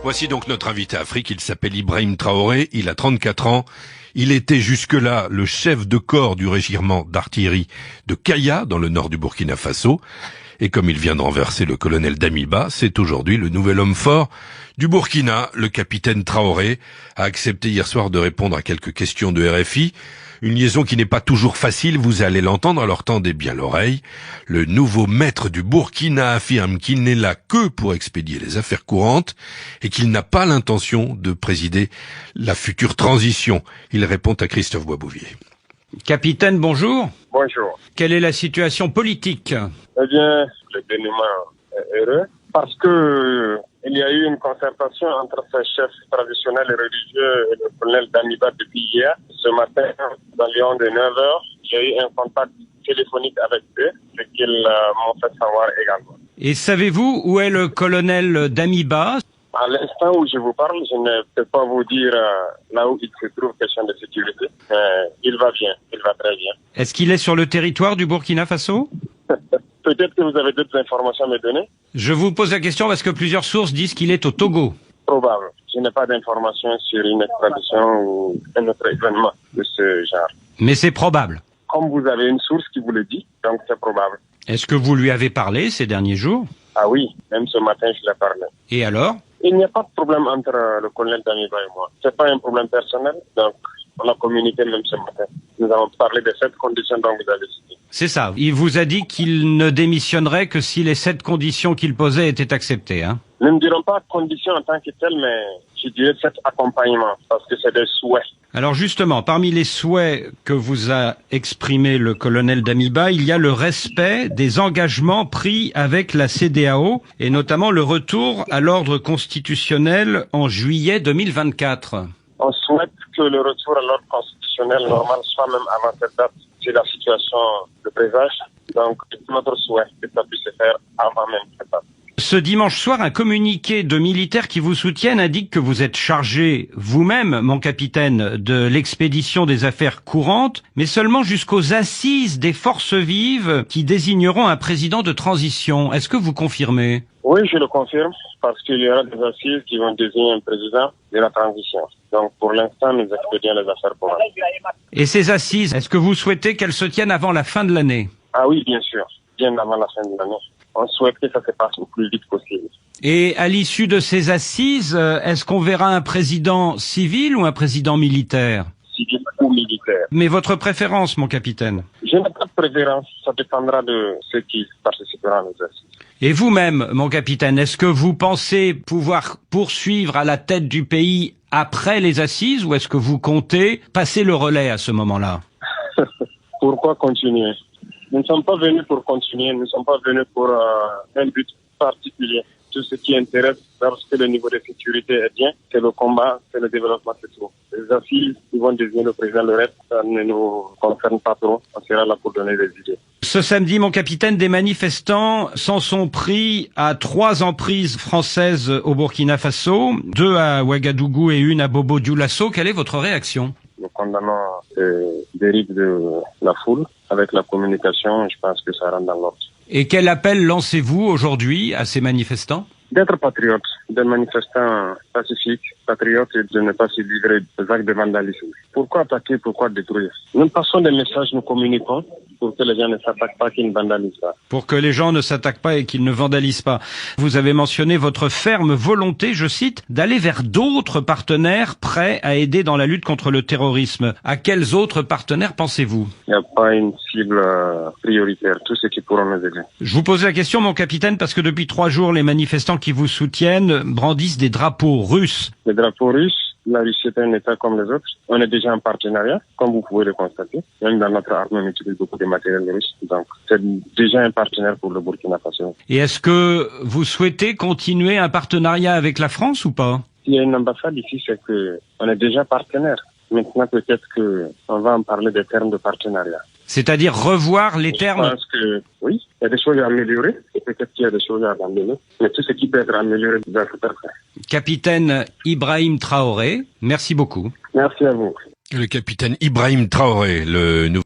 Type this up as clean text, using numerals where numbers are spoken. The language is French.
Voici donc notre invité Afrique, il s'appelle Ibrahim Traoré, il a 34 ans, il était jusque-là le chef de corps du régiment d'artillerie de Kaya, dans le nord du Burkina Faso, et comme il vient de renverser le colonel Damiba, c'est aujourd'hui le nouvel homme fort du Burkina. Le capitaine Traoré a accepté hier soir de répondre à quelques questions de RFI. Une liaison qui n'est pas toujours facile, vous allez l'entendre, alors tendez bien l'oreille. Le nouveau maître du Burkina affirme qu'il n'est là que pour expédier les affaires courantes et qu'il n'a pas l'intention de présider la future transition. Il répond à Christophe Boisbouvier. Capitaine, bonjour. Bonjour. Quelle est la situation politique? Eh bien, le dénouement est heureux parce que il y a eu une concertation entre ces chefs traditionnels et religieux et le colonel Damiba depuis hier. Ce matin, dans l'environ de 9h, il y a eu un contact téléphonique avec eux, ce qu'ils m'ont fait savoir également. Et savez-vous où est le colonel Damiba? À l'instant où je vous parle, je ne peux pas vous dire là où il se trouve, question de sécurité. Il va bien, il va très bien. Est-ce qu'il est sur le territoire du Burkina Faso? Peut-être que vous avez d'autres informations à me donner. Je vous pose la question parce que plusieurs sources disent qu'il est au Togo. Probable. Je n'ai pas d'informations sur une extradition ou un autre événement de ce genre. Mais c'est probable. Comme vous avez une source qui vous le dit, donc c'est probable. Est-ce que vous lui avez parlé ces derniers jours? Ah oui, même ce matin, je l'ai parlé. Et alors? Il n'y a pas de problème entre le colonel Damiba et moi. C'est pas un problème personnel, donc on a communiqué même ce matin. Nous avons parlé de cette condition dont vous avez cité. C'est ça. Il vous a dit qu'il ne démissionnerait que si les 7 conditions qu'il posait étaient acceptées, hein? Nous ne dirons pas conditions en tant que telles, mais je dirais cet accompagnement, parce que c'est des souhaits. Alors justement, parmi les souhaits que vous a exprimé le colonel Damiba, il y a le respect des engagements pris avec la CEDEAO et notamment le retour à l'ordre constitutionnel en juillet 2024. On souhaite que le retour à l'ordre constitutionnel normal soit même avant cette date, si la situation le présage. Donc, c'est notre souhait que ça puisse se faire avant même cette date. Ce dimanche soir, un communiqué de militaires qui vous soutiennent indique que vous êtes chargé vous-même, mon capitaine, de l'expédition des affaires courantes, mais seulement jusqu'aux assises des forces vives qui désigneront un président de transition. Est-ce que vous confirmez? Oui, je le confirme, parce qu'il y aura des assises qui vont désigner un président de la transition. Donc, pour l'instant, nous expédions les affaires courantes. Et ces assises, est-ce que vous souhaitez qu'elles se tiennent avant la fin de l'année? Ah oui, bien sûr, bien avant la fin de l'année. On souhaite que ça se passe le plus vite possible. Et à l'issue de ces assises, est-ce qu'on verra un président civil ou un président militaire? Civil ou militaire. Mais votre préférence, mon capitaine? Je n'ai pas de préférence, ça dépendra de ceux qui participeront aux assises. Et vous-même, mon capitaine, est-ce que vous pensez pouvoir poursuivre à la tête du pays après les assises ou est-ce que vous comptez passer le relais à ce moment-là? Pourquoi continuer? Nous ne sommes pas venus pour continuer, nous ne sommes pas venus pour un but particulier. Tout ce qui intéresse, lorsque le niveau de sécurité est bien, c'est le combat, c'est le développement, c'est tout. Les assises, ils vont désigner le président, le reste, ça ne nous concerne pas trop. On sera là pour donner des idées. Ce samedi, mon capitaine, des manifestants s'en sont pris à 3 emprises françaises au Burkina Faso, 2 à Ouagadougou et 1 à Bobo-Dioulasso. Quelle est votre réaction? Nous condamnons les dérives de la foule. Avec la communication, je pense que ça rentre dans l'ordre. Et quel appel lancez-vous aujourd'hui à ces manifestants? D'être patriotes, des manifestants pacifiques, patriotes et de ne pas se livrer des actes de vandalisme. Pourquoi attaquer, pourquoi détruire? Nous passons des messages, nous communiquons pour que les gens ne s'attaquent pas, qu'ils ne vandalisent pas. Pour que les gens ne s'attaquent pas et qu'ils ne vandalisent pas. Vous avez mentionné votre ferme volonté, je cite, d'aller vers d'autres partenaires prêts à aider dans la lutte contre le terrorisme. À quels autres partenaires pensez-vous? Il n'y a pas une cible prioritaire, tous ceux qui pourront nous aider. Je vous pose la question, mon capitaine, parce que depuis 3 jours, les manifestants qui vous soutiennent brandissent des drapeaux russes. Les drapeaux russes, la Russie est un État comme les autres. On est déjà en partenariat, comme vous pouvez le constater. Même dans notre armée, on utilise beaucoup de matériel russe. Donc, c'est déjà un partenaire pour le Burkina Faso. Et est-ce que vous souhaitez continuer un partenariat avec la France ou pas? S'il y a une ambassade ici, c'est que on est déjà partenaire. Maintenant, peut-être qu'on va en parler des termes de partenariat. C'est-à-dire revoir les termes? Je pense que oui, il y a des choses à améliorer, et peut-être qu'il y a des choses à améliorer, mais tout ce qui peut être amélioré doit être fait. Capitaine Ibrahim Traoré, merci beaucoup. Merci à vous. Le capitaine Ibrahim Traoré, le nouveau